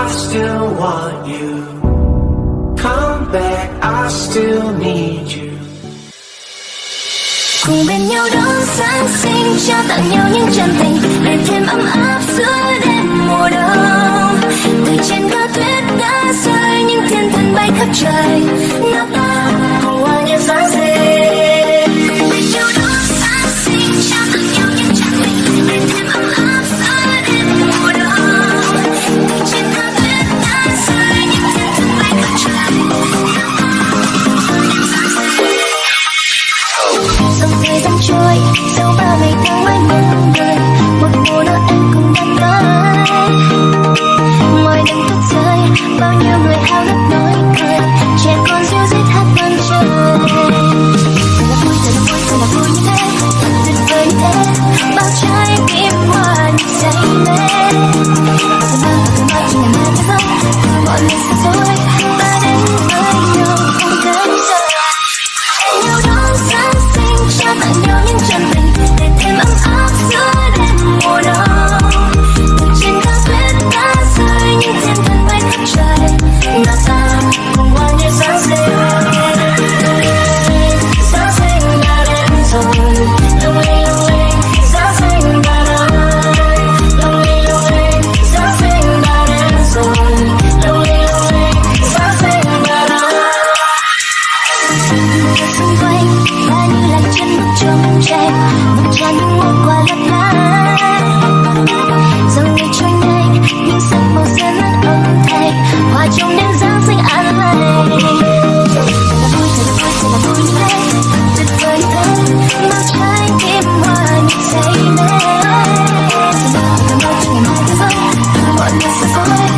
I still want you. Come back, I still need you. Cùng bên nhau đón Giáng sinh, trao tặng nhau những chân tình để thêm ấm áp giữa đêm mùa đông. Từ trên cao tuyết đã rơi, những thiên thần bay khắp trời. Nào ta cùng hòa nhịp Giáng sinh. Bên nhau đón Giáng sinh, trao tặng nhau những chân tình để thêm ấm áp giữa đêm mùa đông. Từ trên cao tuyết đã rơi, những thiên thần bay khắp trời. Dòng thời gian trôi, sau bao ngày tháng mãi mong đợi một mùa Noel cùng đang tới. Mọi đêm thức rơi, bao nhiêu người háo hức nói cười, trẻ con ríu rít hát vang trời. Thật là vui, thật là vui, thật là vui như thế, thật tuyệt vời như thế, bao trái tim hoa như say mê. Và mơ chỉ là mơ thôi không, mọi người sẽ dối, ta đến với nhau không cần chờ. Nhau đón Giáng sinh, trao tặng nhau những chân tình để thêm ấm áp giữa đêm mùa đông. Từ trên cao tuyết đã rơi, những thiên thần bay khắp trời. Nào ta cùng hòa nhịp Giáng sinh. Giáng sinh đã đến rồi, lonely lonely, Giáng sinh đã đến. Lonely lonely, Giáng sinh đã đến rồi, lonely lonely, Giáng sinh đã đến. Xung quanh ta như là chân bước trong tranh, vụt tràn những món quà lấp lánh. Dòng ngày trôi nhanh, những sắc màu xen lẫn âm thanh, hòa trong đêm Giáng sinh an lành. Thật là vui, thật là vui, thật là vui như thế, tuyệt vời như thế, bao trái tim hoa như say mê. Và mơ chỉ ngày mai thôi không, mọi người sẽ dối.